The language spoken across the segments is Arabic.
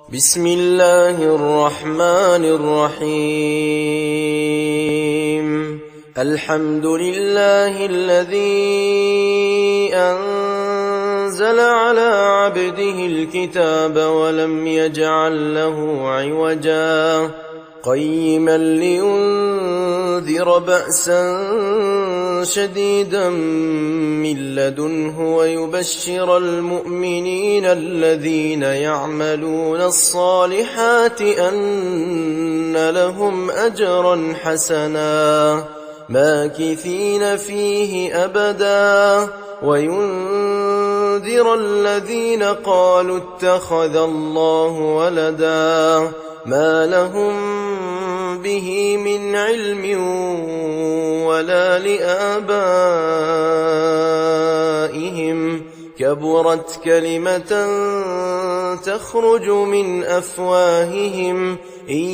بسم الله الرحمن الرحيم. الحمد لله الذي أنزل على عبده الكتاب ولم يجعل له عوجا قيما لينذر بأسا شديدا من لدنه ويبشر المؤمنين الذين يعملون الصالحات أن لهم أجرا حسنا ماكثين فيه أبدا وينذر الذين قالوا اتخذ الله ولدا ما لهم به من علم ولا لآبائهم كبرت كلمة تخرج من أفواههم إن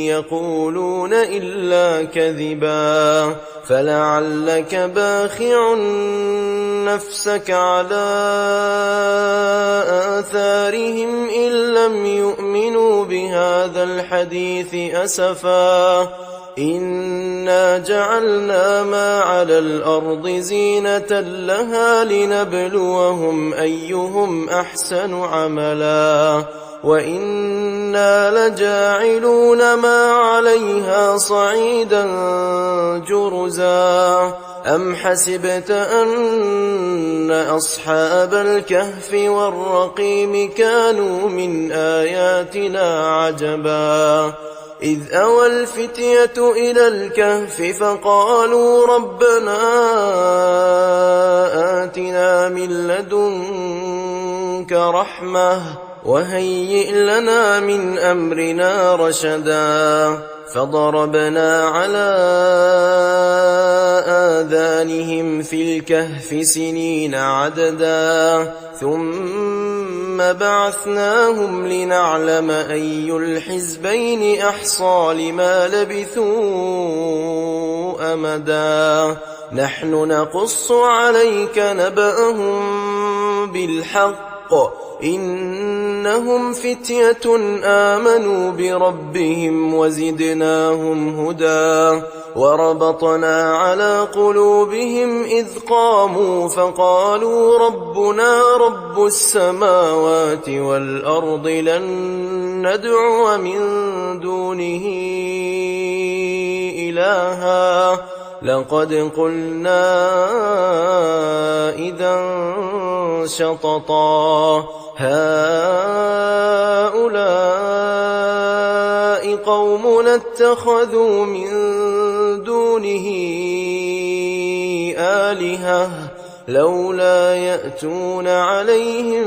يقولون إلا كذبا فلعلك باخع نفسك على آثارهم إن لم يؤمنوا بهذا الحديث أسفا إنا جعلنا ما على الأرض زينة لها لنبلوهم أيهم أحسن عملا وإنا لجاعلون ما عليها صعيدا جرزا أم حسبت أن أصحاب الكهف والرقيم كانوا من آياتنا عجبا إذ أوى الفتية إلى الكهف فقالوا ربنا آتنا من لدنك رحمة وهيئ لنا من أمرنا رشدا فضربنا على آذانهم في الكهف سنين عددا ثم بعثناهم لنعلم أي الحزبين أحصى لما لبثوا أمدا نحن نقص عليك نبأهم بالحق إنهم فتية آمنوا بربهم وزدناهم هدى وربطنا على قلوبهم إذ قاموا فقالوا ربنا رب السماوات والأرض لن ندعو من دونه إلها لقد قلنا إذا شططا هؤلاء قومنا اتخذوا من دونه آلهة لولا يأتون عليهم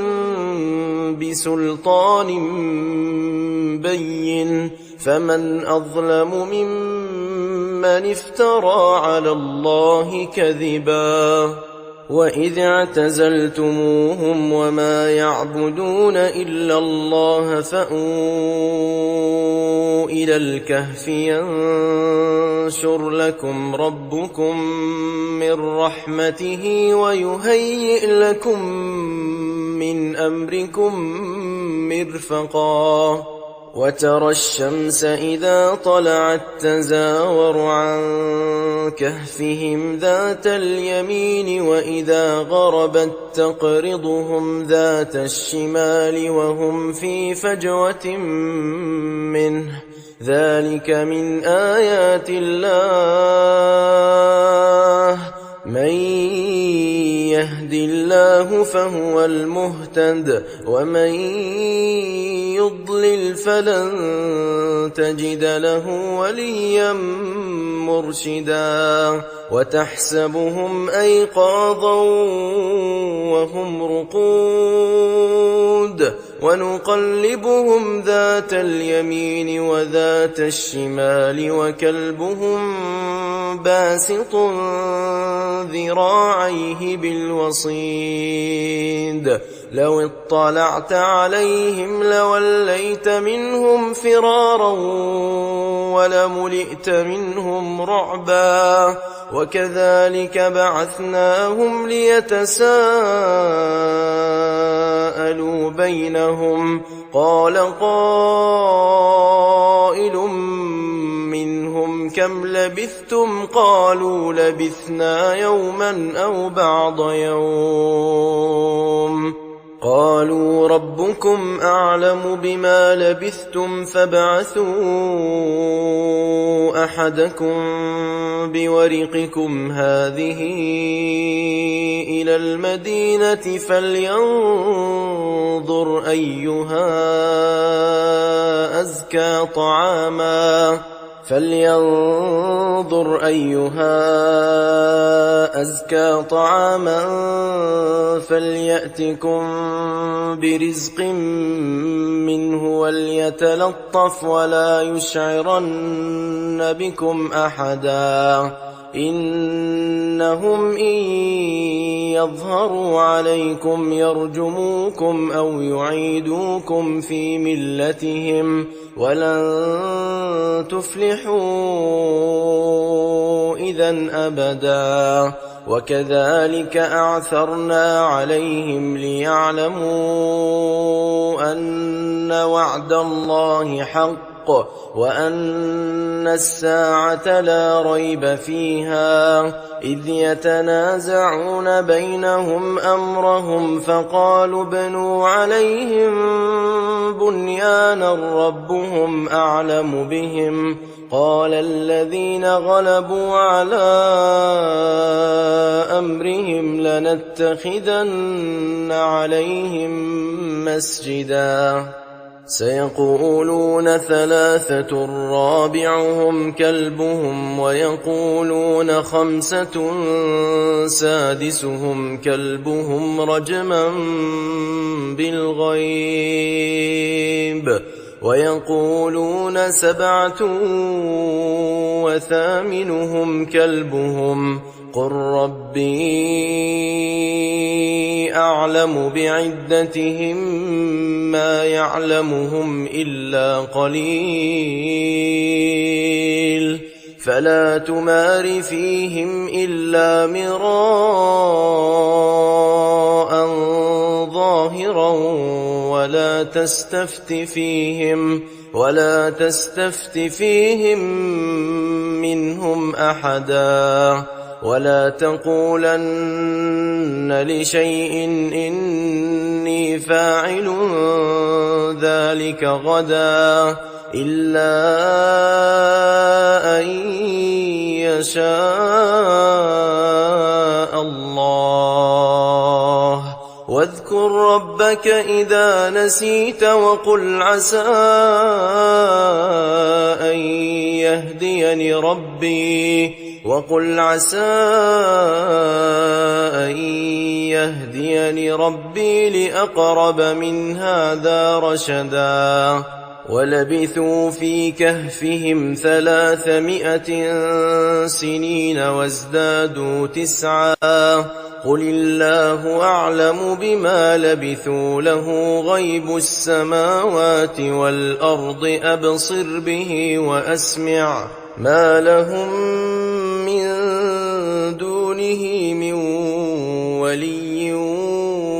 بسلطان بين فمن أظلم ممن افترى على الله كذبا وإذ اعتزلتموهم وما يعبدون إلا الله فأووا إلى الكهف ينشر لكم ربكم من رحمته ويهيئ لكم من أمركم مرفقا وترى الشمس إذا طلعت تزاور عن كهفهم ذات اليمين وإذا غربت تقرضهم ذات الشمال وهم في فجوة منه ذلك من آيات الله من يهد الله فهو المهتد ومن يضلل فلن تجد له وليا مرشدا وتحسبهم أيقاظا وهم رقود ونقلبهم ذات اليمين وذات الشمال وكلبهم باسط ذراعيه بالوصيد لو اطلعت عليهم لوليت منهم فرارا ولملئت منهم رعبا وكذلك بعثناهم ليتساءلوا تساءلوا بينهم قال قائل منهم كم لبثتم قالوا لبثنا يوما أو بعض يوم قالوا ربكم أعلم بما لبثتم فابعثوا أحدكم بورقكم هذه إلى المدينة فلينظر أيها أزكى طعاما فليأتكم برزق منه وليتلطف ولا يشعرن بكم أحدا إنهم إن يظهروا عليكم يرجموكم أو يعيدوكم في ملتهم ولن تفلحوا إذا أبدا وكذلك أعثرنا عليهم ليعلموا أن وعد الله حق وأن الساعة لا ريب فيها إذ يتنازعون بينهم أمرهم فقالوا ابنوا عليهم بنيانا ربهم أعلم بهم قال الذين غلبوا على أمرهم لنتخذن عليهم مسجدا سيقولون ثلاثة رابعهم كلبهم ويقولون خمسة سادسهم كلبهم رجما بالغيب ويقولون سبعة وثامنهم كلبهم قل ربي أعلم بعدتهم ما يعلمهم إلا قليل فلا تمار فيهم إلا مراء ظاهرا ولا تستفت فيهم منهم أحدا ولا تقولن لشيء إني فاعل ذلك غدا إلا أن يشاء الله واذكر ربك إذا نسيت وقل عسى أن يهديني ربي لأقرب من هذا رشدا ولبثوا في كهفهم 300 سنين وازدادوا 9 قل الله أعلم بما لبثوا له غيب السماوات والأرض أبصر به وأسمع ما لهم من دونه من ولي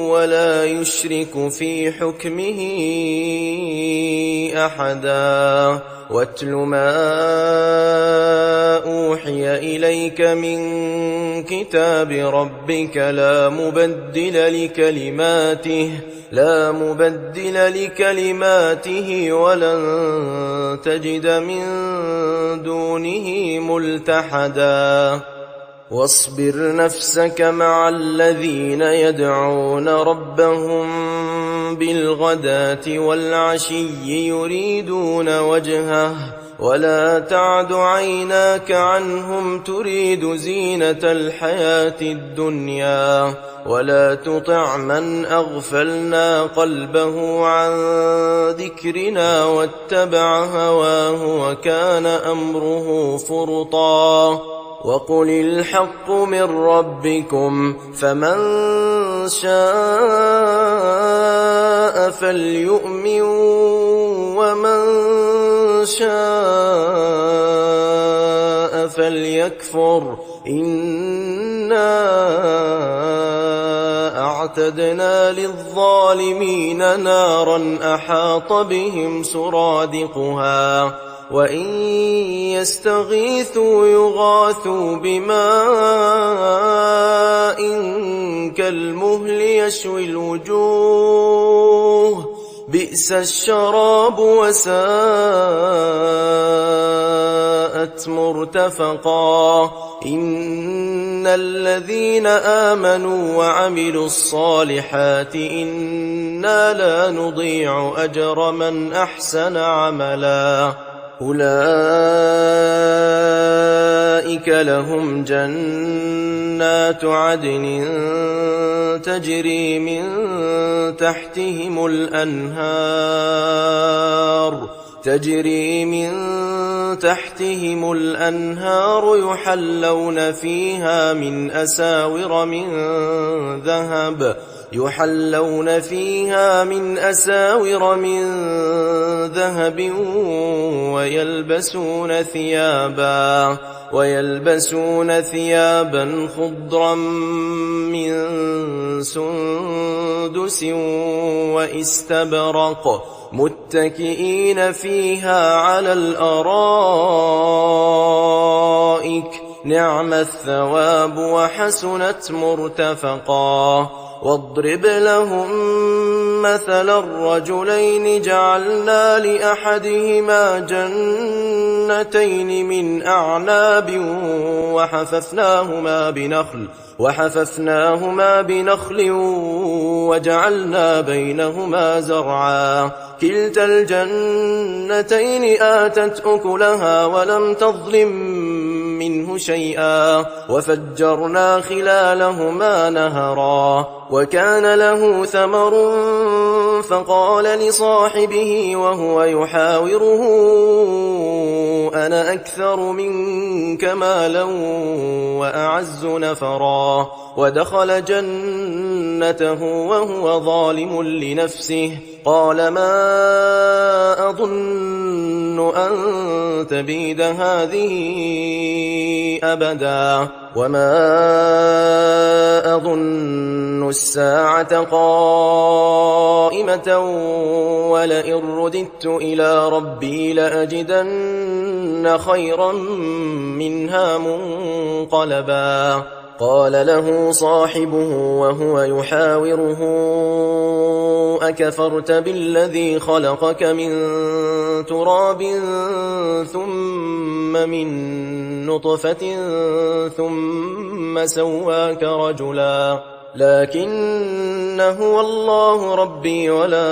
ولا يشرك في حكمه أحدا واتل ما أوحي إليك من كتاب ربك لا مبدل لكلماته ولن تجد من دونه ملتحدا واصبر نفسك مع الذين يدعون ربهم بالغداة والعشي يريدون وجهه ولا تعد عيناك عنهم تريد زينة الحياة الدنيا ولا تطع من أغفلنا قلبه عن ذكرنا واتبع هواه وكان أمره فرطا وقل الحق من ربكم فمن شاء فليؤمن ومن شاء فليكفر إنا وأعتدنا للظالمين نارا أحاط بهم سرادقها وإن يستغيثوا يغاثوا بماء كالمهل يشوي الوجوه بئس الشراب وساءت مرتفقا إن الذين آمنوا وعملوا الصالحات إنا لا نضيع أجر من أحسن عملا أولئك لهم جنات عدن تجري من تحتهم الأنهار يحلون فيها من أساور من ذهب ويلبسون ثيابا خضرا من سندس وإستبرق متكئين فيها على الأرائك نعم الثواب وحسنت مرتفقا واضرب لهم مثل الرجلين جعلنا لأحدهما جنتين من أعناب وحففناهما بنخل وجعلنا بينهما زرعا كلتا الجنتين آتت أكلها ولم تظلم منه شيئا وفجرنا خلالهما نهرا وكان له ثمر فقال لصاحبه وهو يحاوره أنا أكثر منك مالا وأعز نفرا ودخل جنته وهو ظالم لنفسه قال ما أظن أن تبيد هذه أبدا وما أظن الساعة قائمة ولئن رددت إلى ربي لأجدن خيرا منها منقلبا قال له صاحبه وهو يحاوره أكفرت بالذي خلقك من تراب ثم من نطفة ثم سواك رجلا لكن هو الله ربي ولا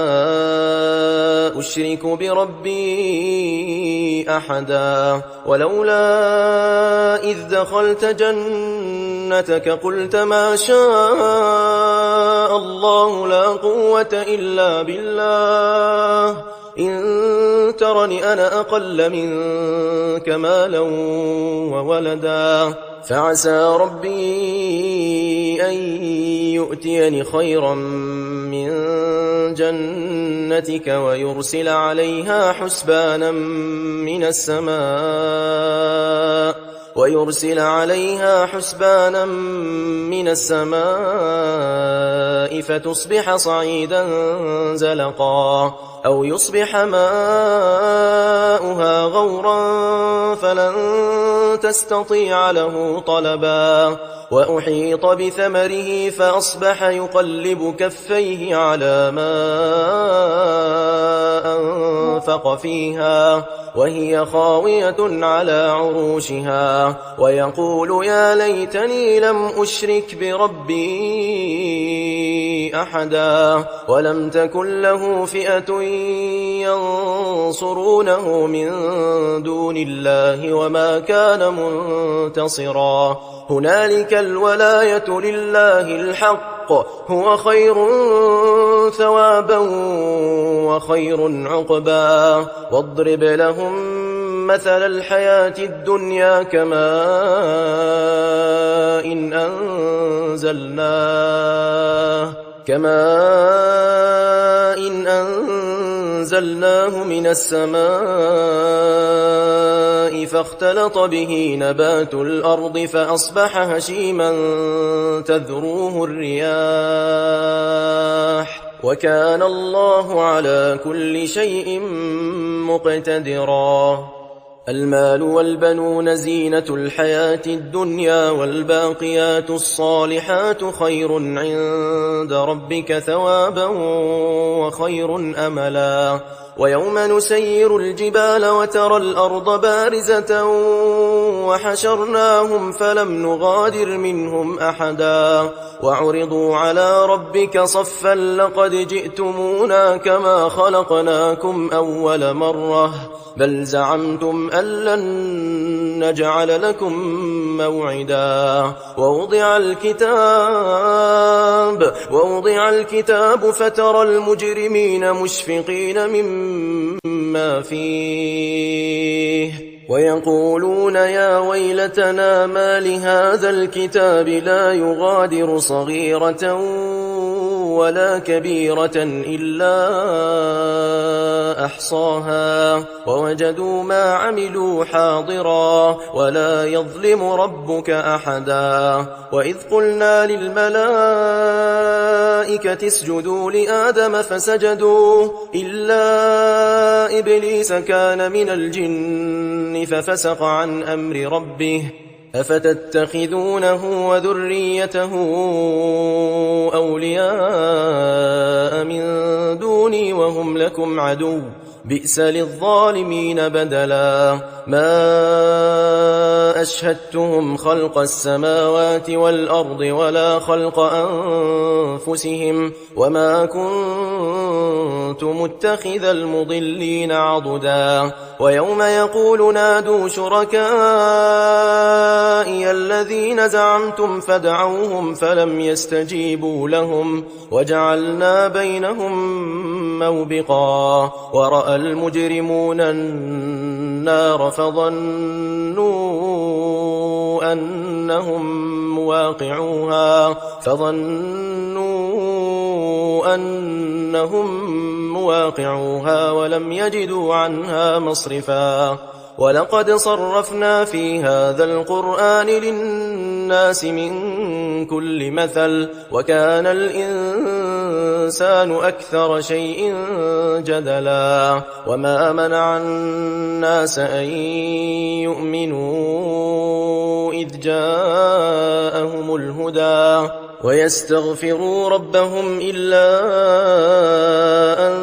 أشرك بربي أحدا ولولا إذ دخلت جنتك قلت ما شاء الله لا قوة إلا بالله إن ترني أنا أقل منك مالا وولدا فعسى ربي أن يؤتيني خيرا من جنتك ويرسل عليها حسبانا من السماء فتصبح صعيدا زلقا أو يصبح ماؤها غورا فلن تستطيع له طلبا وأحيط بثمره فأصبح يقلب كفيه على ما أنفق فيها وهي خاوية على عروشها ويقول يا ليتني لم أشرك بربي أحدا ولم تكن له فئة ينصرونه من دون الله وما كان منتصرا هنالك الولاية لله الحق هو خير ثوابا وخير عقبا واضرب لهم مثل الحياة الدنيا كماء إن أنزلناه من السماء فاختلط به نبات الأرض فأصبح هشيما تذروه الرياح وكان الله على كل شيء مقتدرا. المال والبنون زينة الحياة الدنيا والباقيات الصالحات خير عند ربك ثوابا وخير أملا. ويوم نسير الجبال وترى الأرض بارزة وحشرناهم فلم نغادر منهم أحدا وعرضوا على ربك صفا لقد جئتمونا كما خلقناكم أول مرة بل زعمتم أن لن نجعل لكم موعدا. ووضع الكتاب فترى المجرمين مشفقين مما فيه ويقولون يا ويلتنا ما لهذا الكتاب لا يغادر صغيرة ولا كبيرة إلا أحصاها ووجدوا ما عملوا حاضرا ولا يظلم ربك أحدا. وإذ قلنا للملائكة اسجدوا لآدم فسجدوا إلا إبليس كان من الجن ففسق عن أمر ربه أفتتخذونه وذريته أولياء من دوني وهم لكم عدو بئس للظالمين بدلا. ما أشهدتهم خلق السماوات والأرض ولا خلق أنفسهم وما كنت متخذ المضلين عضدا. ويوم يقول نادوا شركائي الذين زعمتم فدعوهم فلم يستجيبوا لهم وجعلنا بينهم موبقا. ورأى المجرمون النار فظنوا أنهم مواقعوها ولم يجدوا عنها مصرفا. ولقد صرفنا في هذا القرآن للناس من كل مثل وكان الإنسان أكثر شيء جدلا. وما منع الناس أن يؤمنوا إذ جاءهم الهدى ويستغفروا ربهم إلا أن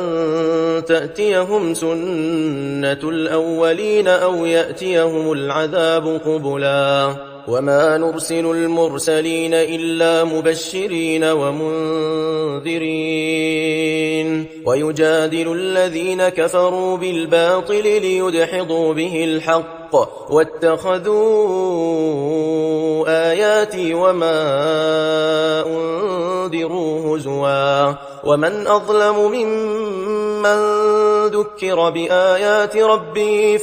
تأتيهم سنة الأولين أو يأتيهم العذاب قبلا. وما نرسل المرسلين إلا مبشرين ومنذرين ويجادل الذين كفروا بالباطل ليدحضوا به الحق واتخذوا آياتي وما أنذروا هزوا. ومن أظلم ممن ذكر بآيات ربه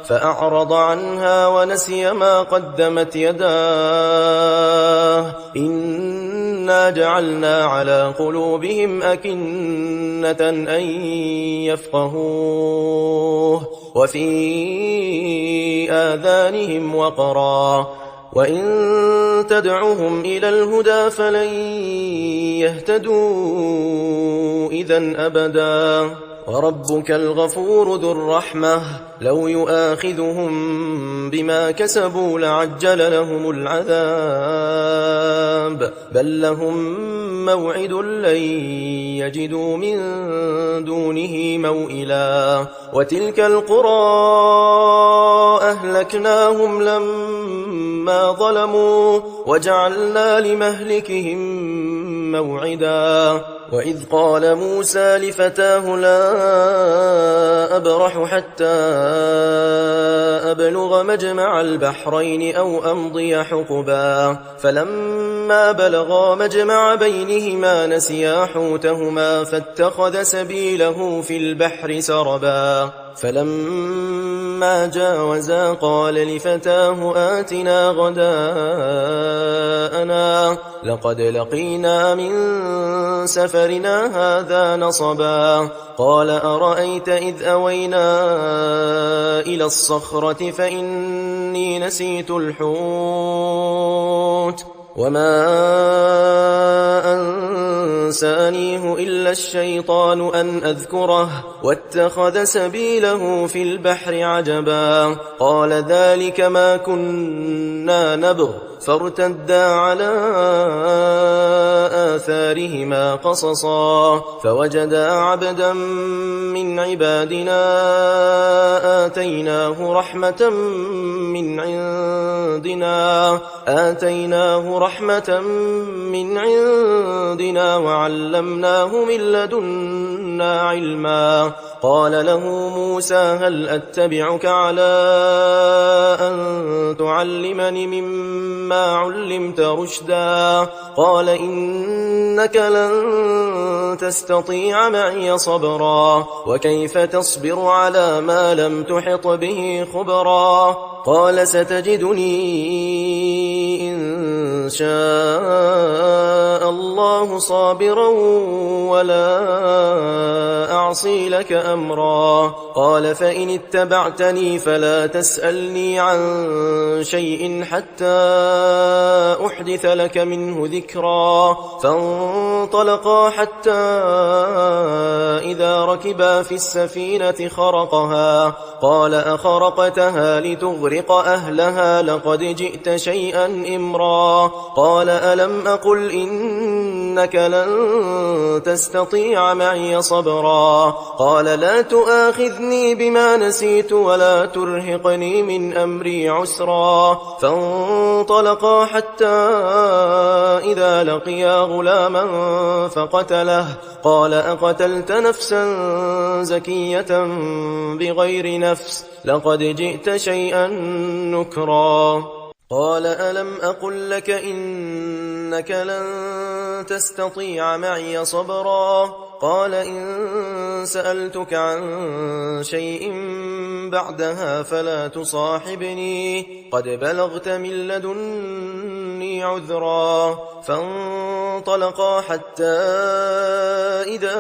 فأعرض عنها ونسي ما قدمت يداه إنا جعلنا على قلوبهم أكنة أن يفقهوه وفي آذانهم وقرا وإن تدعهم إلى الهدى فلن يهتدوا إذن أبدا. وربك الغفور ذو الرحمة لو يؤاخذهم بما كسبوا لعجل لهم العذاب بل لهم موعد لن يجدوا من دونه موئلا. وتلك القرى أهلكناهم لما ظلموا وجعلنا لمهلكهم موعدا. وإذ قال موسى لفتاه لا أبرح حتى أبلغ مجمع البحرين أو أمضي حقبا فلما فلما بلغا مجمع بينهما نسيا حوتهما فاتخذ سبيله في البحر سربا فلما جاوزا قال لفتاه آتنا غداءنا لقد لقينا من سفرنا هذا نصبا قال أرأيت إذ أوينا إلى الصخرة فإني نسيت الحوت وما أنسانيه إلا الشيطان أن أذكره واتخذ سبيله في البحر عجبا قال ذلك ما كنا نبغ فارتدا على آثارهما قصصا فوجدا عبدا من عبادنا آتيناه رحمة من عندنا وعلمناه من لدنا علما قال له موسى هل أتبعك على أن تعلمني مما علمت رشدا قال إنك لن تستطيع معي صبرا وكيف تصبر على ما لم تحط به خبرا قال ستجدني إن شاء الله صابرا ولا أعصي لك أمرا قال فإن اتبعتني فلا تسألني عن شيء حتى أحدث لك منه ذكرا فانطلقا حتى إذا ركبا في السفينة خرقها قال أخرقتها لتغرق أهلها لقد جئت شيئا إمرا قال ألم أقل إنك لن تستطيع معي صبرا قال لا تؤاخذني بما نسيت ولا ترهقني من أمري عسرا فانطلقا حتى إذا لقيا غلاما فقتله قال أقتلت نفسا زكية بغير نفس لقد جئت شيئا نكرا قال ألم أقل لك إنك لن تستطيع معي صبرا قال إن سألتك عن شيء بعدها فلا تصاحبني قد بلغت من لدني عذرا فانطلقا حتى إذا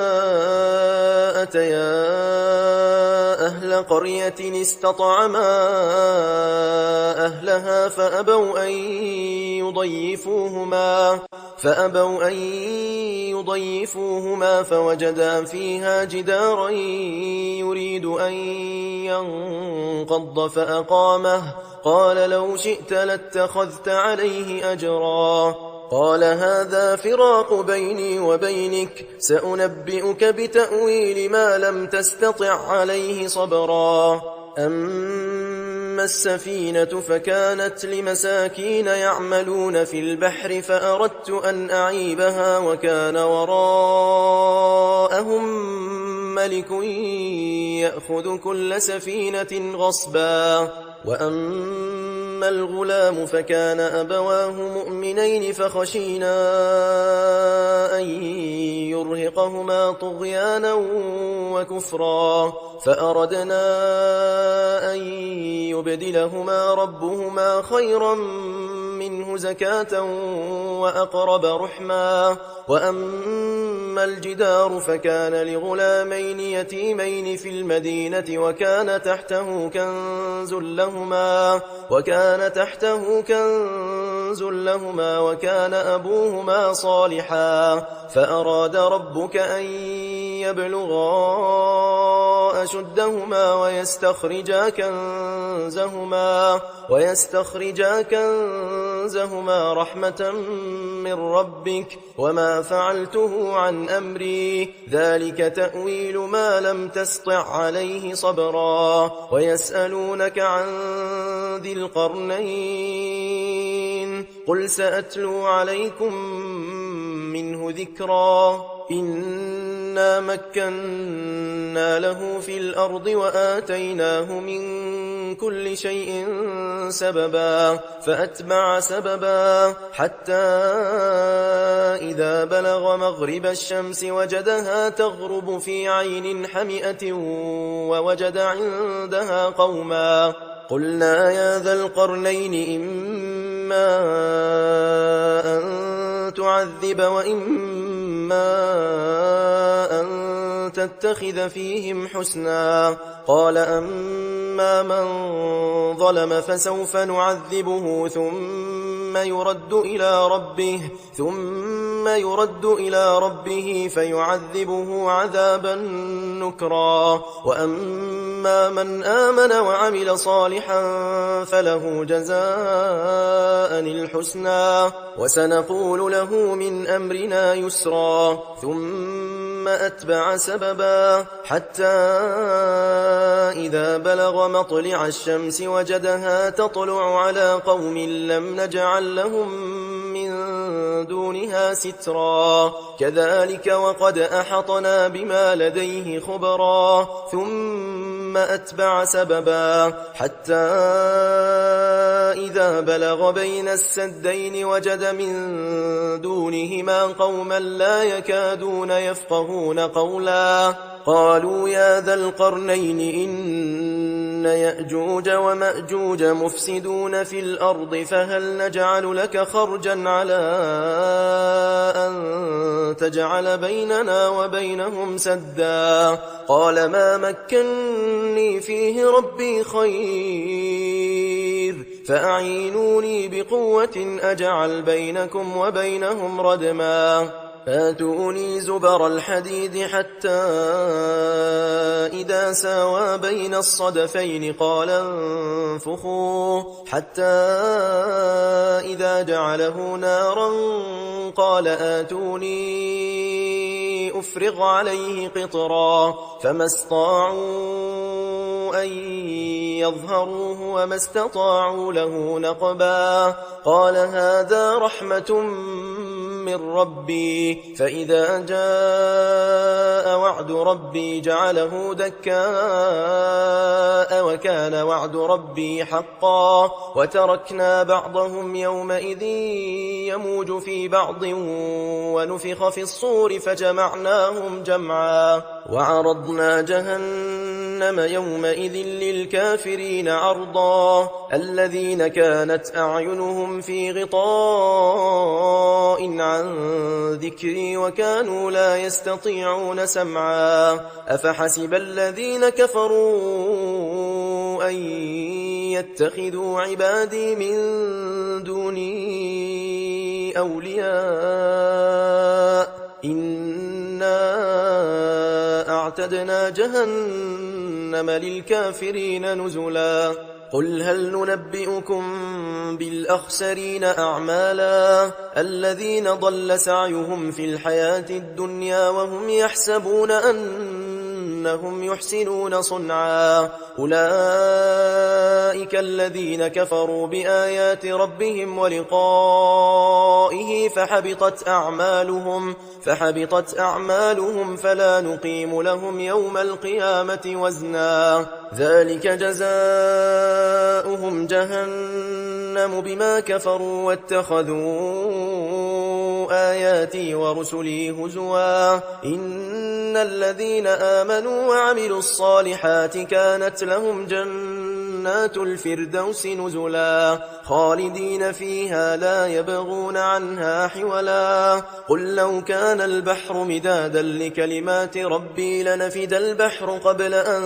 أتيا أهل قرية استطعما أهلها فأبوا أن يضيفوهما فوجدا فيها جدارا يريد أن ينقض فأقامه قال لو شئت لاتخذت عليه أجرا قال هذا فراق بيني وبينك سأنبئك بتأويل ما لم تستطع عليه صبرا أما السفينة فكانت لمساكين يعملون في البحر فأردت أن أعيبها وكان وراءهم ملك يأخذ كل سفينة غصبا وأما الغلام فكان أبواه مؤمنين فخشينا أن يرهقهما طغيانا وكفرا فأردنا أن يبدلهما ربهما خيرا منه زكاة وأقرب رحما وأما الجدار فكان لغلامين يتيمين في المدينة وكان تحته كنز لهما وكان أبوهما صالحا فأراد ربك أن يبلغا أشدهما ويستخرجا كنزهما رحمة من ربك وما فعلته عن أمري ذلك تأويل ما لم تسطع عليه صبرا ويسألونك عن ذي القرنين قل سأتلو عليكم منه ذكرا إنا مكنا له في الأرض وآتيناه من كل شيء سببا فأتبع سببا حتى إذا بلغ مغرب الشمس وجدها تغرب في عين حمئة ووجد عندها قوما قلنا يا ذا القرنين إما أن تعذب وإما أن تتخذ فيهم حسنا قال أما من ظلم فسوف نعذبه ثم يرد إلى ربه فيعذبه عذابا نكرا وأما من آمن وعمل صالحا فله جزاء الحسنى وسنقول له من أمرنا يسرا ثم أتبع سببا حتى إذا بلغ مطلع الشمس وجدها تطلع على قوم لم نجعل لهم من دونها سترا كذلك وقد أحطنا بما لديه خبرا ثم أتبع سببا حتى إذا بلغ بين السدين وجد من دونهما قوما لا يكادون يفقهون قولا قالوا يا ذا القرنين إن يأجوج ومأجوج مفسدون في الأرض فهل نجعل لك خرجا على أن تجعل بيننا وبينهم سدا قال ما مكني فيه ربي خير فأعينوني بقوة أجعل بينكم وبينهم ردما آتوني زبر الحديد حتى إذا ساوى بين الصدفين قال انفخوا حتى إذا جعله نارا قال آتوني أفرغ عليه قطرا فما استطاعوا أن يظهروه وما استطاعوا له نقبا قال هذا رحمة من ربي فإذا جاء وعد ربي جعله دكاء وكان وعد ربي حقا وتركنا بعضهم يومئذ يموج في بعض ونفخ في الصور فجمعناهم جمعا وعرضنا جهنم يومئذ للكافرين عرضا الذين كانت أعينهم في غطاء عن ذكري وكانوا لا يستطيعون سمعا أفحسب الذين كفروا أن يتخذوا عبادي من دوني أولياء إنا أعتدنا جهنم للكافرين نزلا قل هل ننبئكم بالأخسرين أعمالا الذين ضل سعيهم في الحياة الدنيا وهم يحسبون أنهم يحسنون صنعا أولئك الذين كفروا بآيات ربهم ولقائه فحبطت أعمالهم فلا نقيم لهم يوم القيامة وزنا ذلك جزاؤهم جهنم بما كفروا واتخذوا آياتي ورسلي هزوا إن الذين آمنوا وعملوا الصالحات كانت لهم جنات الفردوس نزلا خالدين فيها لا يبغون عنها حولا قل لو كان البحر مدادا لكلمات ربي لنفد البحر قبل أن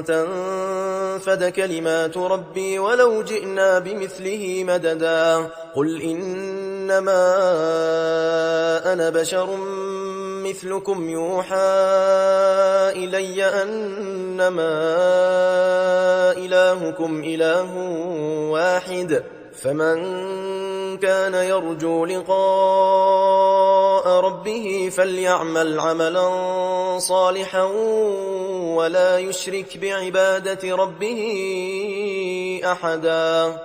تنفد كلمات ربي ولو جئنا بمثله مددا قل إنما أنا بشر مثلكم يوحى إلي أنما إلهكم إله واحد فمن كان يرجو لقاء ربه فليعمل عملا صالحا ولا يشرك بعبادة ربه أحدا